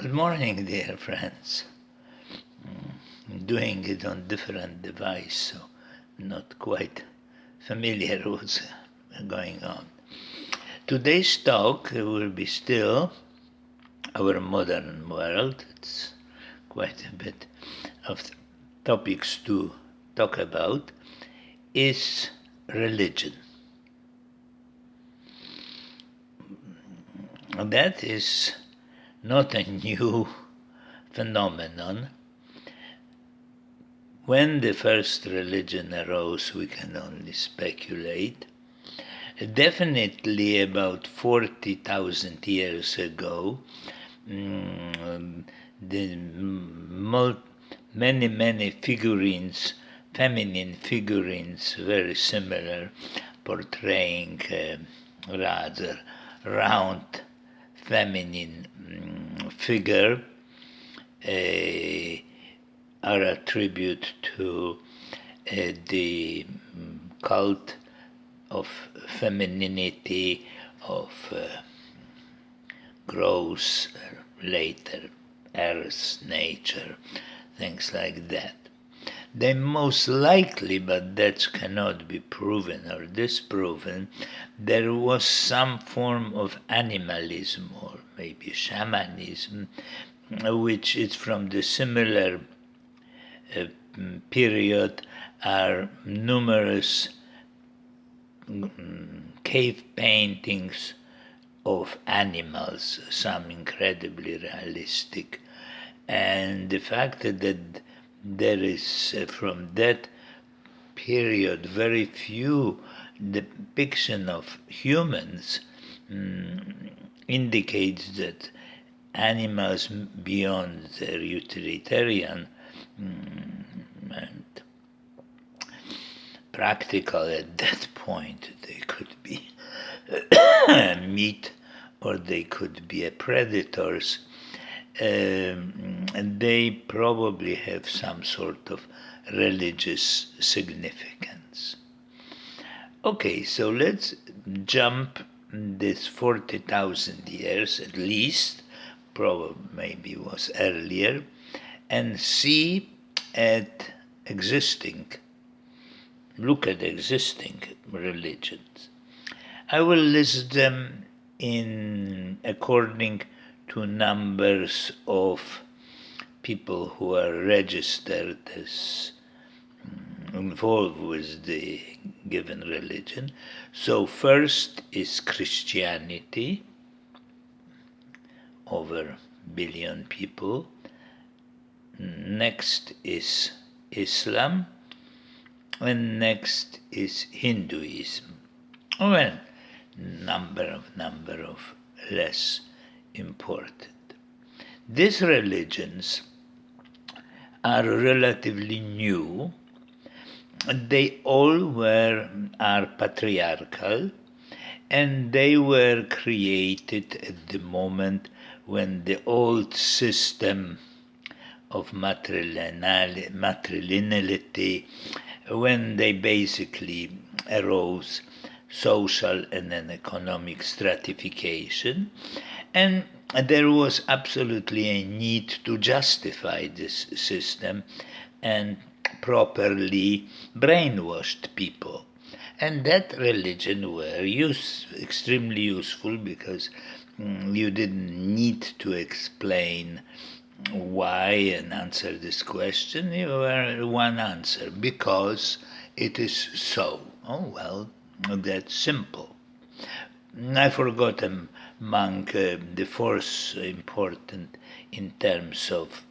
Good morning, dear friends. I'm doing it on different device, so I'm not quite familiar what's going on. Today's talk will be still our modern world. It's quite a bit of topics to talk about. Is religion. That is not a new phenomenon. When the first religion arose, we can only speculate. Definitely about 40,000 years ago, many figurines, feminine figurines, very similar, portraying rather round feminine figure, are attributed to the cult of femininity, of gross, later earth, nature, things like that. They most likely, but that cannot be proven or disproven, there was some form of animalism or maybe shamanism, which is from the similar period, are numerous cave paintings of animals, some incredibly realistic. And the fact that there is, from that period, very few depiction of humans indicates that animals beyond their utilitarian and practical at that point, they could be meat or they could be predators. And they probably have some sort of religious significance. Okay, so let's jump this 40,000 years at least, probably maybe was earlier, and look at existing religions. I will list them in according to numbers of people who are registered as involved with the given religion. So first is Christianity, over a billion people. Next is Islam, and next is Hinduism. Well, number of less important. These religions are relatively new. They all are patriarchal, and they were created at the moment when the old system of matrilineality, when they basically arose social and an economic stratification, and there was absolutely a need to justify this system and properly brainwashed people. And that religion were extremely useful because you didn't need to explain why and answer this question. You were one answer, because it is so. Oh, well, that's simple. I forgot among the fourth important in terms of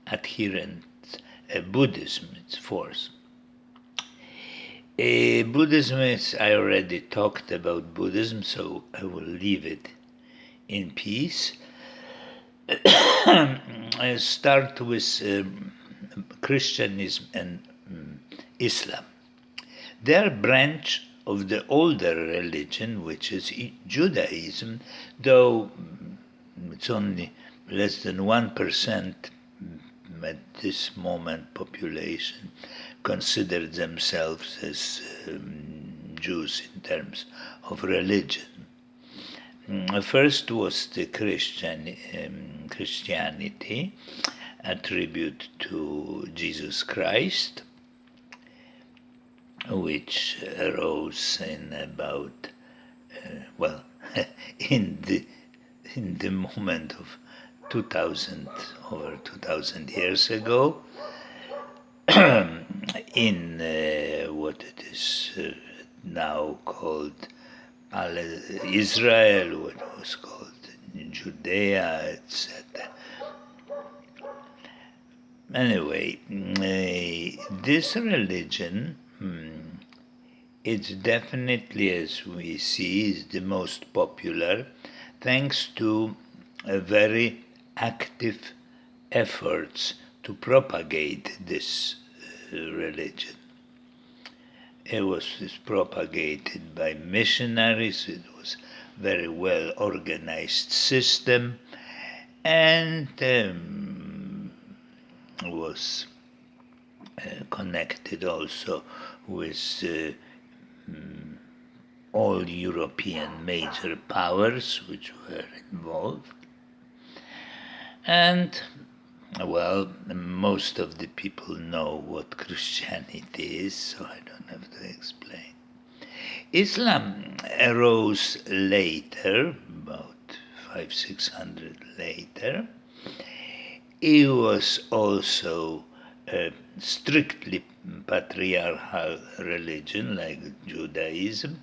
adherent Buddhism, it's fourth. Buddhism is, I already talked about Buddhism, so I will leave it in peace. I start with Christianism and Islam. They are branch of the older religion, which is Judaism, though it's only less than 1% at this moment population consider themselves as Jews in terms of religion. First was the Christianity, attribute to Jesus Christ, which arose in about well, in the moment of 2000 over 2000 years ago, in what it is now called Israel, what was called Judea, etc. Anyway, this religion, it's definitely, as we see, is the most popular, thanks to a very active efforts to propagate this religion. It was propagated by missionaries. It was very well organized system, and was connected also with all European major powers which were involved. And, well, most of the people know what Christianity is, so I don't have to explain. Islam arose later, about 500-600 later. It was also a strictly patriarchal religion like Judaism.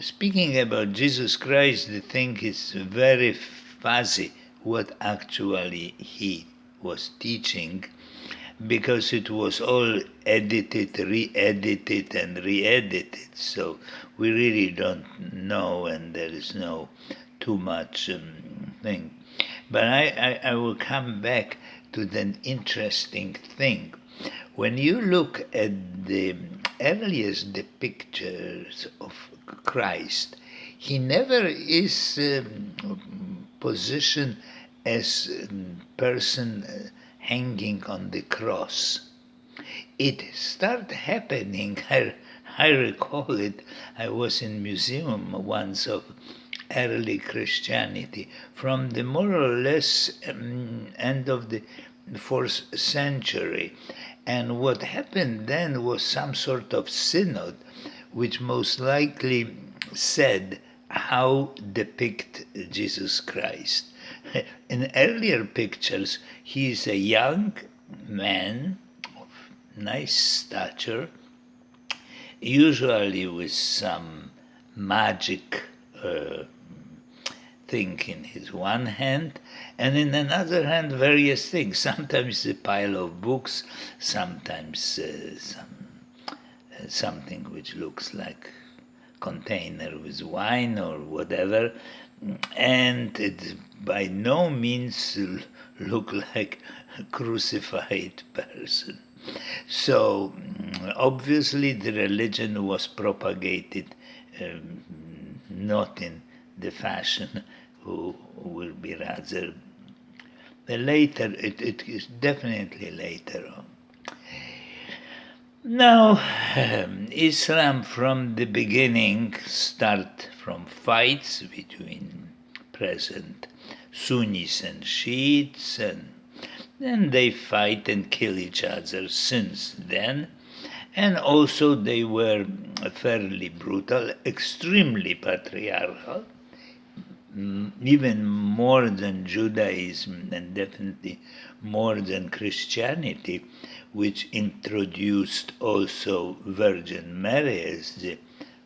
Speaking about Jesus Christ, the thing is very fuzzy what actually he was teaching, because it was all edited, re-edited, and re-edited. So we really don't know, and there is no too much thing. But I will come back to the interesting thing. When you look at the earliest depictures of Christ, he never is positioned as a person hanging on the cross. It started happening, I recall it, I was in museum once of early Christianity, from the more or less end of the 4th century. And what happened then was some sort of synod, which most likely said how depict Jesus Christ. In earlier pictures, he is a young man of nice stature, usually with some magic thing in his one hand, and in another hand various things. Sometimes a pile of books, sometimes something which looks like container with wine or whatever, and it by no means look like a crucified person. So obviously the religion was propagated not in the fashion who will be rather later. It is definitely later on. Now, Islam from the beginning start from fights between present Sunnis and Shiites, and then they fight and kill each other since then. And also they were fairly brutal, extremely patriarchal, even more than Judaism, and definitely more than Christianity, which introduced also Virgin Mary as the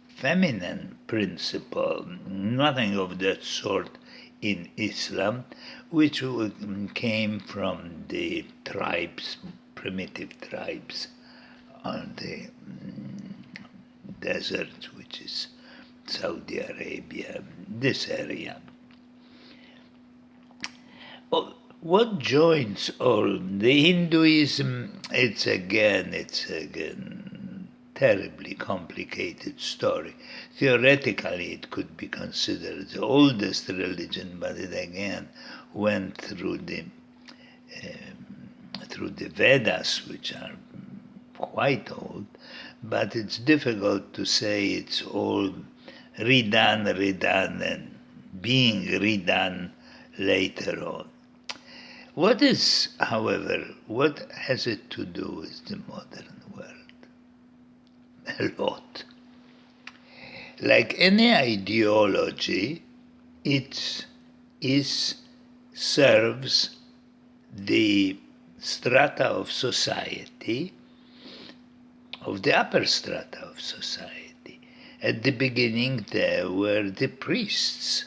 feminine principle. Nothing of that sort in Islam, which came from the tribes, primitive tribes on the desert, which is Saudi Arabia, this area. What joins all? The Hinduism, it's again terribly complicated story. Theoretically, it could be considered the oldest religion, but it again went through the Vedas, which are quite old. But it's difficult to say it's all redone, and being redone later on. What is, however, what has it to do with the modern world? A lot. Like any ideology, it serves the strata of society, of the upper strata of society. At the beginning, there were the priests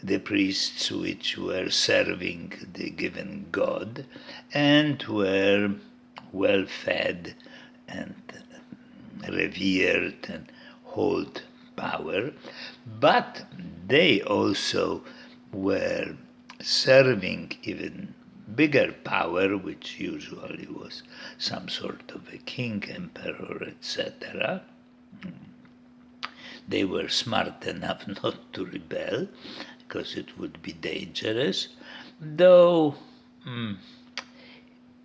which were serving the given god and were well fed and revered and hold power, but they also were serving even bigger power, which usually was some sort of a king, emperor, etc. They were smart enough not to rebel, because it would be dangerous, though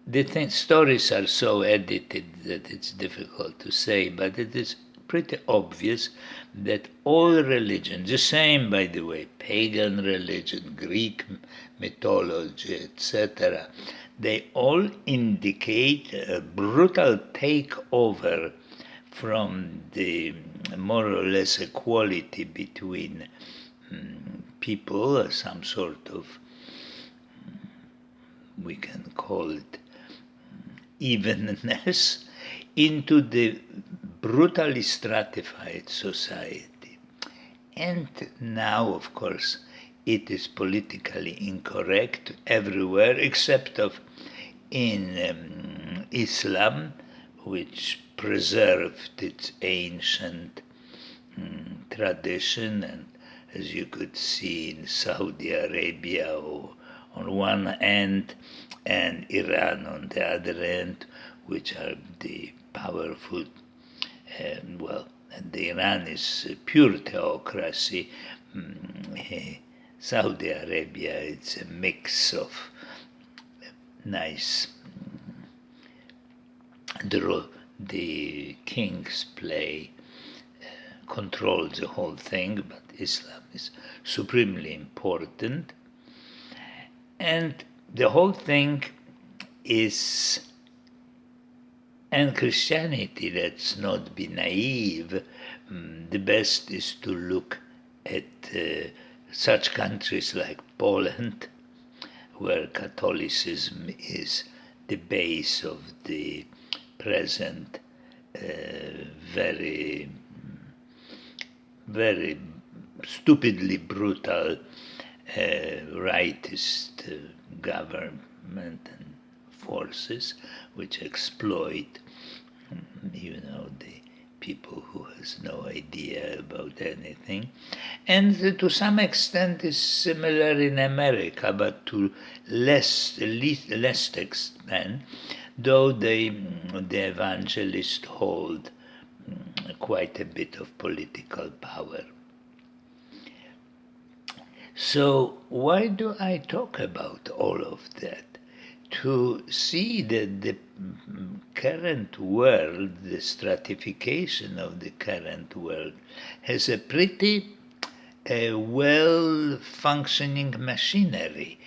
the stories are so edited that it's difficult to say, but it is pretty obvious that all religions, the same, by the way, pagan religion, Greek mythology, etc., they all indicate a brutal takeover from the more or less equality between people, some sort of, we can call it evenness, into the brutally stratified society. And now, of course, it is politically incorrect everywhere except in Islam, which preserved its ancient tradition, and as you could see in Saudi Arabia on one end and Iran on the other end, which are the powerful, and Iran is a pure theocracy. Saudi Arabia, it's a mix of nice, the kings control the whole thing, but Islam is supremely important. And the whole thing is, and Christianity, let's not be naive, the best is to look at such countries like Poland, where Catholicism is the base of the present very, very stupidly brutal rightist government and forces which exploit, the people who has no idea about anything. And to some extent is similar in America, but to less extent, though the evangelists hold quite a bit of political power. So why do I talk about all of that? To see that the current world, the stratification of the current world, has a pretty well-functioning machinery,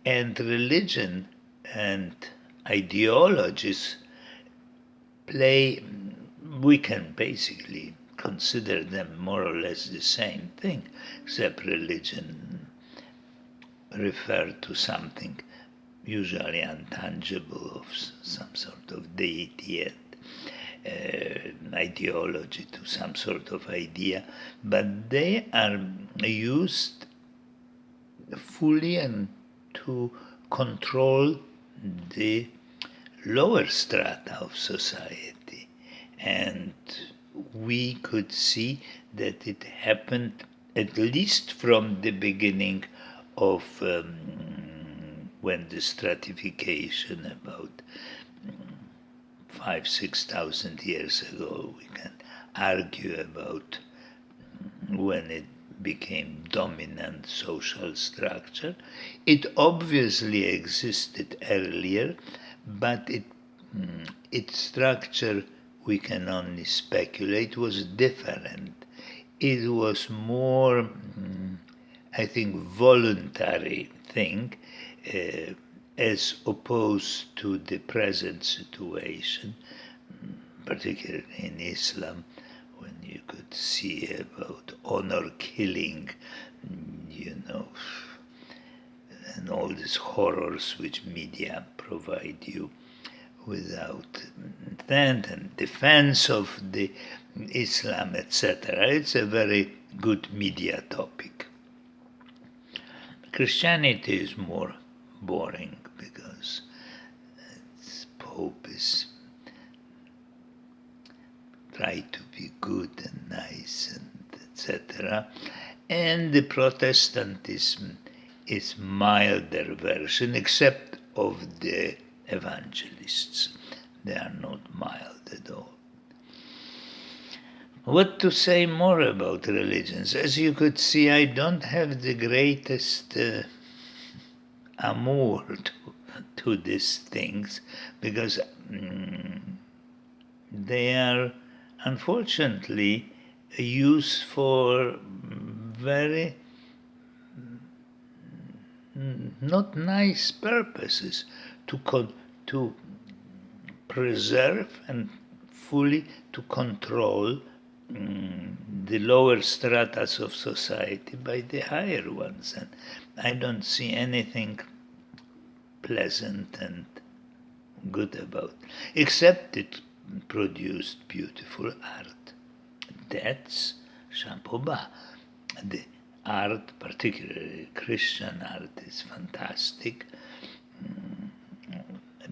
and religion and ideologies we can basically consider them more or less the same thing, except religion refer to something usually intangible, of some sort of deity, and ideology to some sort of idea, but they are used fully and to control the lower strata of society. And we could see that it happened at least from the beginning of when the stratification about 5,000-6,000 years ago, we can argue about when it became dominant social structure. It obviously existed earlier, but its structure, we can only speculate, was different it was more, I think, voluntary thing, as opposed to the present situation, particularly in Islam, when you could see about honor killing, and all these horrors which media provide you without that, and defense of the Islam, etc. It's a very good media topic. Christianity is more boring because its Pope is try to be good and nice and etc. And the Protestantism is milder version, except of the evangelists. They are not mild at all. What to say more about religions? As you could see, I don't have the greatest amour to these things, because they are unfortunately used for very not nice purposes, to preserve and fully to control the lower stratas of society by the higher ones. And I don't see anything pleasant and good about, except it produced beautiful art. That's chapeau bas. The art, particularly Christian art, is fantastic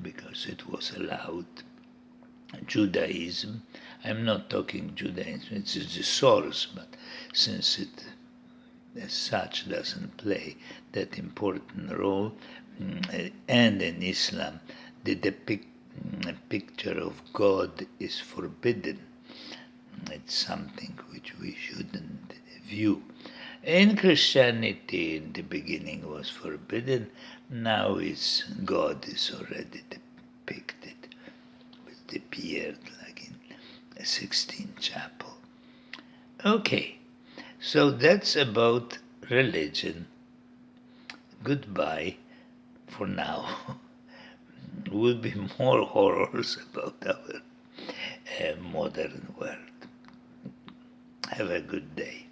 because it was allowed. Judaism, I'm not talking Judaism, it's the source, but since it as such doesn't play that important role, and in Islam, the picture of God is forbidden. It's something which we shouldn't view. In Christianity, in the beginning was forbidden. Now God is already depicted with the beard, like in the Sixtine Chapel. Okay, so that's about religion. Goodbye for now. Will be more horrors about our modern world. Have a good day.